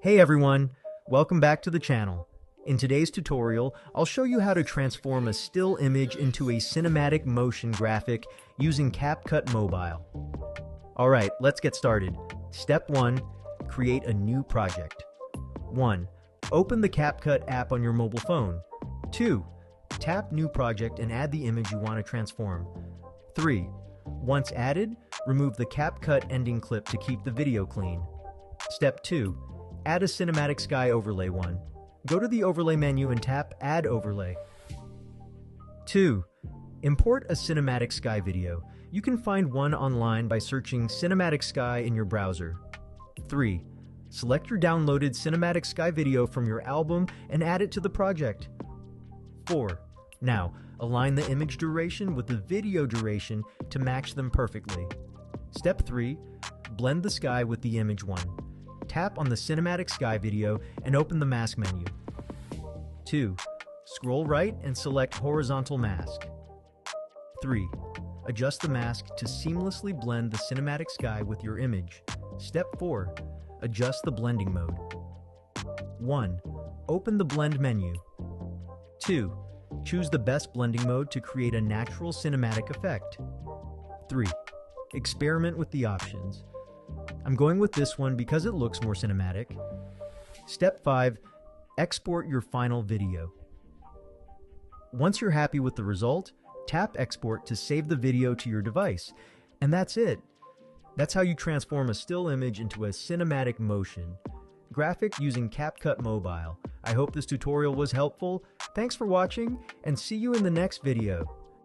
Hey everyone, welcome back to the channel. In today's tutorial, I'll show you how to transform a still image into a cinematic motion graphic using CapCut Mobile. Alright, let's get started. Step 1. Create a new project. 1. Open the CapCut app on your mobile phone. 2. Tap New Project and add the image you want to transform. 3. Once added, remove the CapCut ending clip to keep the video clean. Step 2. Add a cinematic sky overlay 1. Go to the overlay menu and tap Add Overlay. 2. Import a cinematic sky video. You can find one online by searching Cinematic Sky in your browser. 3. Select your downloaded cinematic sky video from your album and add it to the project. 4. Now, align the image duration with the video duration to match them perfectly. Step 3. Blend the sky with the image 1. Tap on the cinematic sky video and open the mask menu. 2. Scroll right and select horizontal mask. 3. Adjust the mask to seamlessly blend the cinematic sky with your image. Step 4. Adjust the blending mode. 1. Open the blend menu. 2. Choose the best blending mode to create a natural cinematic effect. 3. Experiment with the options. I'm going with this one because it looks more cinematic. Step 5. Export your final video. Once you're happy with the result, tap Export to save the video to your device. And that's it. That's how you transform a still image into a cinematic motion graphic using CapCut Mobile. I hope this tutorial was helpful. Thanks for watching, and see you in the next video.